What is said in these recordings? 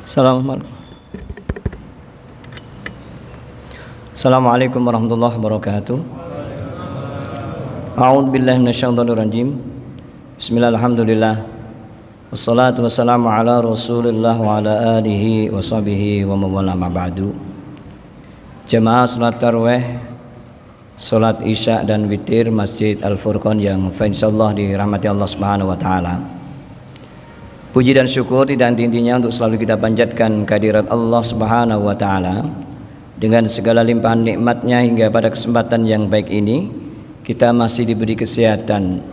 Assalamualaikum warahmatullahi wabarakatuh. A'udzu billahi minasyaitonir rajim. Bismillahirrahmanirrahim. Wassalatu wassalamu ala Rasulillah wa ala alihi wa sahbihi wa mawala ma ba'du. Jamaah salat tarawih, salat Isya dan witir Masjid Al-Furqan yang insyaallah dirahmati Allah Subhanahu wa taala. Puji dan syukur tidak henti-hentinya untuk selalu kita panjatkan kehadirat Allah Subhanahu wa taala. Dengan segala limpahan nikmatnya hingga pada kesempatan yang baik ini kita masih diberi kesehatan,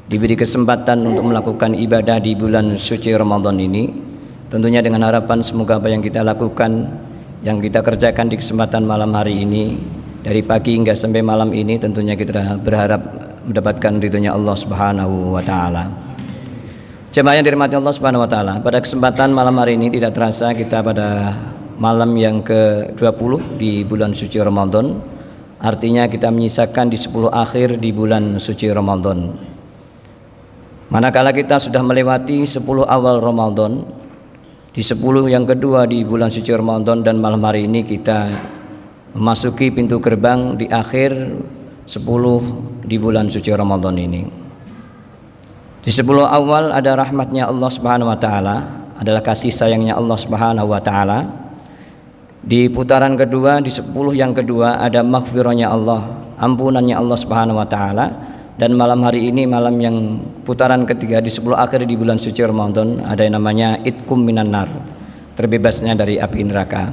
diberi kesempatan untuk melakukan ibadah di bulan suci Ramadan ini. Tentunya dengan harapan semoga apa yang kita lakukan, yang kita kerjakan di kesempatan malam hari ini, dari pagi hingga sampai malam ini, tentunya kita berharap mendapatkan ridhonya Allah Subhanahu wa taala. Jemaah yang dirahmati Allah Subhanahu wa taala, pada kesempatan malam hari ini tidak terasa kita pada malam yang ke-20 di bulan suci Ramadan. Artinya kita menyisakan di 10 akhir di bulan suci Ramadan. Manakala kita sudah melewati 10 awal Ramadan, di 10 yang kedua di bulan suci Ramadan, dan malam hari ini kita memasuki pintu gerbang di akhir 10 di bulan suci Ramadan ini. Di 10 awal ada rahmatnya Allah Subhanahu wa taala, adalah kasih sayangnya Allah Subhanahu wa taala. Di putaran kedua, di 10 yang kedua ada maghfirahnya Allah, ampunannya Allah Subhanahu wa taala. Dan malam hari ini, malam yang putaran ketiga di 10 akhir di bulan suci Ramadan, ada yang namanya itkum minan nar, terbebasnya dari api neraka.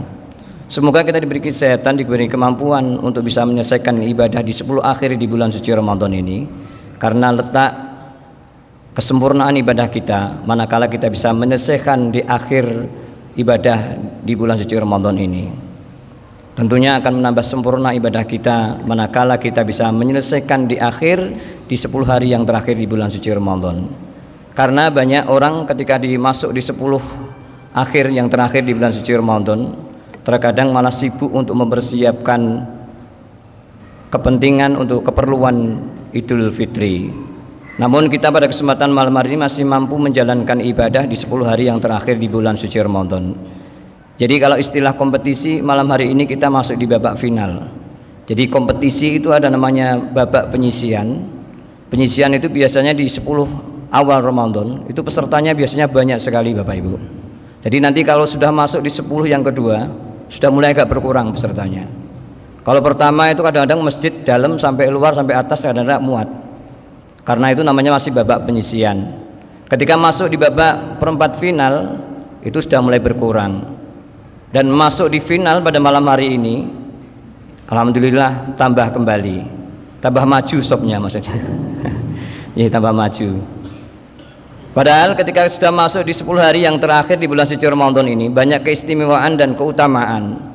Semoga kita diberi kesehatan, diberi kemampuan untuk bisa menyelesaikan ibadah di 10 akhir di bulan suci Ramadan ini, karena letak kesempurnaan ibadah kita manakala kita bisa menyelesaikan di akhir ibadah di bulan suci Ramadan ini. Tentunya akan menambah sempurna ibadah kita manakala kita bisa menyelesaikan di akhir di 10 hari yang terakhir di bulan suci Ramadan. Karena banyak orang ketika dimasuk di 10 akhir yang terakhir di bulan suci Ramadan, terkadang malah sibuk untuk mempersiapkan kepentingan untuk keperluan Idul Fitri. Namun kita pada kesempatan malam hari ini masih mampu menjalankan ibadah di 10 hari yang terakhir di bulan suci Ramadan. Jadi kalau istilah kompetisi, malam hari ini kita masuk di babak final. Jadi kompetisi itu ada namanya babak penyisian. Penyisian itu biasanya di 10 awal Ramadan, itu pesertanya biasanya banyak sekali Bapak Ibu. Jadi nanti kalau sudah masuk di 10 yang kedua, sudah mulai agak berkurang pesertanya. Kalau pertama itu kadang-kadang masjid dalam sampai luar sampai atas kadang-kadang muat. Karena itu namanya masih babak penyisian. Ketika masuk di babak perempat final, itu sudah mulai berkurang. Dan masuk di final pada malam hari ini, alhamdulillah tambah kembali, tambah maju sopnya maksudnya. Ya, tambah maju. Padahal ketika sudah masuk di 10 hari yang terakhir di bulan suci Ramadan ini, banyak keistimewaan dan keutamaan.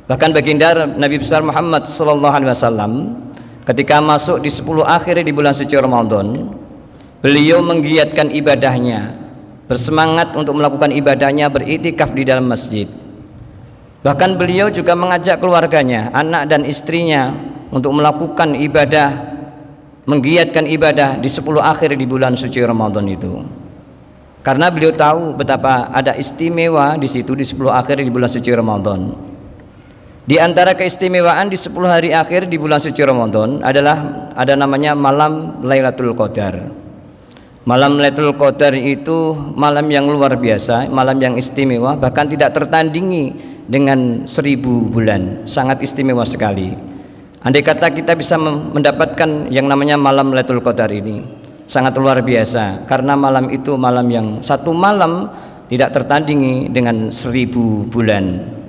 Bahkan baginda Nabi besar Muhammad sallallahu alaihi wasallam ketika masuk di 10 akhir di bulan suci Ramadan, beliau menggiatkan ibadahnya, bersemangat untuk melakukan ibadahnya, beriktikaf di dalam masjid. Bahkan beliau juga mengajak keluarganya, anak dan istrinya untuk melakukan ibadah, menggiatkan ibadah di 10 akhir di bulan suci Ramadan itu. Karena beliau tahu betapa ada istimewa di situ di 10 akhir di bulan suci Ramadan. Di antara keistimewaan di 10 hari akhir di bulan suci Ramadan adalah ada namanya malam Lailatul Qadar. Malam Lailatul Qadar itu malam yang luar biasa, malam yang istimewa, bahkan tidak tertandingi dengan 1000 bulan, sangat istimewa sekali. Andai kata kita bisa mendapatkan yang namanya malam Lailatul Qadar ini, sangat luar biasa, karena malam itu malam yang satu malam tidak tertandingi dengan 1000 bulan.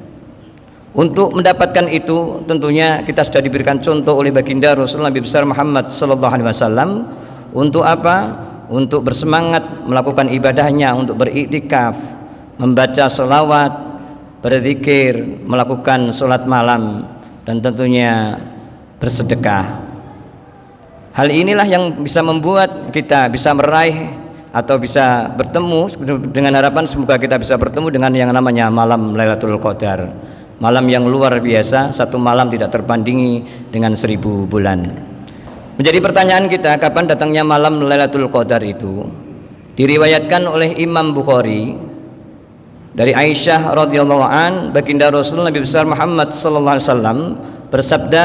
Untuk mendapatkan itu tentunya kita sudah diberikan contoh oleh baginda Rasulullah Nabi besar Muhammad sallallahu alaihi wasallam. Untuk apa? Untuk bersemangat melakukan ibadahnya, untuk beriktikaf, membaca sholawat, berzikir, melakukan sholat malam, dan tentunya bersedekah. Hal inilah yang bisa membuat kita bisa meraih atau bisa bertemu, dengan harapan semoga kita bisa bertemu dengan yang namanya malam Lailatul Qadar. Malam yang luar biasa, satu malam tidak terbandingi dengan 1000 bulan. Menjadi pertanyaan kita, kapan datangnya malam Lailatul Qadar itu? Diriwayatkan oleh Imam Bukhari Dari Aisyah radhiyallahu an, baginda Rasul Nabi besar Muhammad sallallahu alaihi wasallam bersabda,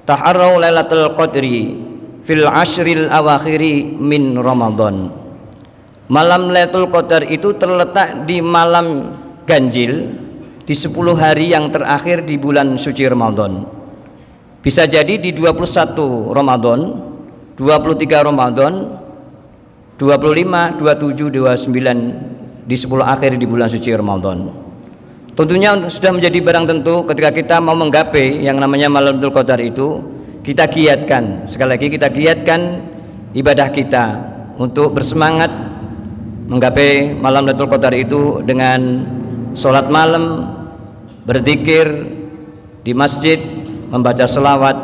"Taharrau lailatul qadri fil ashril awakhiri min Ramadan." Malam Lailatul Qadar itu terletak di malam ganjil di 10 hari yang terakhir di bulan suci Ramadan. Bisa jadi di 21 Ramadan, 23 Ramadan, 25, 27, 29 di 10 akhir di bulan suci Ramadan. Tentunya sudah menjadi barang tentu ketika kita mau menggapai yang namanya malam Lailatul Qadar itu, kita giatkan, sekali lagi kita giatkan ibadah kita untuk bersemangat menggapai malam Lailatul Qadar itu dengan sholat malam, berzikir di masjid, membaca selawat,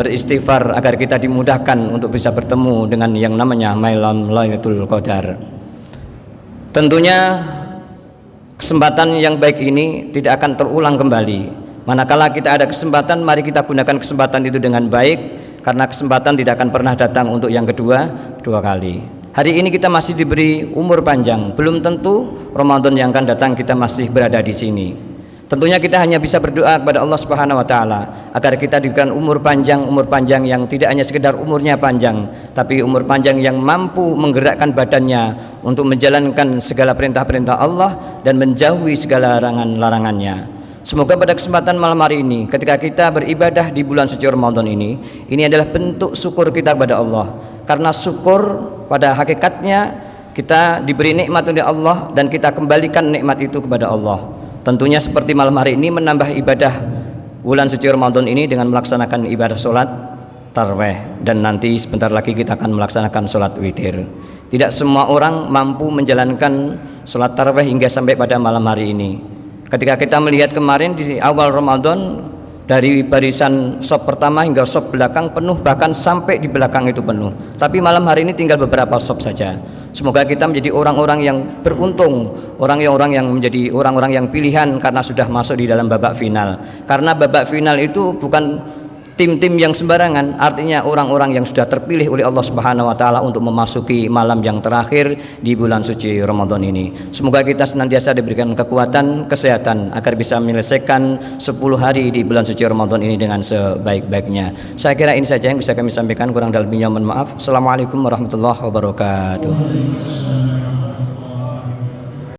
beristighfar agar kita dimudahkan untuk bisa bertemu dengan yang namanya malam Lailatul Qadar. Tentunya kesempatan yang baik ini tidak akan terulang kembali. Manakala kita ada kesempatan, mari kita gunakan kesempatan itu dengan baik, karena kesempatan tidak akan pernah datang untuk yang kedua kali. Hari ini kita masih diberi umur panjang, belum tentu Ramadan yang akan datang kita masih berada di sini. Tentunya kita hanya bisa berdoa kepada Allah Subhanahu wa taala agar kita diberikan umur panjang yang tidak hanya sekedar umurnya panjang, tapi umur panjang yang mampu menggerakkan badannya untuk menjalankan segala perintah-perintah Allah dan menjauhi segala larangan-larangannya. Semoga pada kesempatan malam hari ini ketika kita beribadah di bulan suci Ramadan ini adalah bentuk syukur kita kepada Allah. Karena syukur pada hakikatnya kita diberi nikmat oleh Allah dan kita kembalikan nikmat itu kepada Allah. Tentunya seperti malam hari ini menambah ibadah bulan suci Ramadan ini dengan melaksanakan ibadah sholat tarawih, dan nanti sebentar lagi kita akan melaksanakan sholat witir. Tidak semua orang mampu menjalankan sholat tarawih hingga sampai pada malam hari ini. Ketika kita melihat kemarin di awal Ramadan, dari barisan sop pertama hingga sop belakang penuh, bahkan sampai di belakang itu penuh. Tapi malam hari ini tinggal beberapa sop saja. Semoga kita menjadi orang-orang yang beruntung, orang-orang yang menjadi orang-orang yang pilihan karena sudah masuk di dalam babak final. Karena babak final itu bukan tim-tim yang sembarangan, artinya orang-orang yang sudah terpilih oleh Allah Subhanahu wa taala untuk memasuki malam yang terakhir di bulan suci Ramadan ini. Semoga kita senantiasa diberikan kekuatan, kesehatan agar bisa menyelesaikan 10 hari di bulan suci Ramadan ini dengan sebaik-baiknya. Saya kira ini saja yang bisa kami sampaikan, kurang dan lebihnya mohon maaf. Assalamualaikum warahmatullahi wabarakatuh.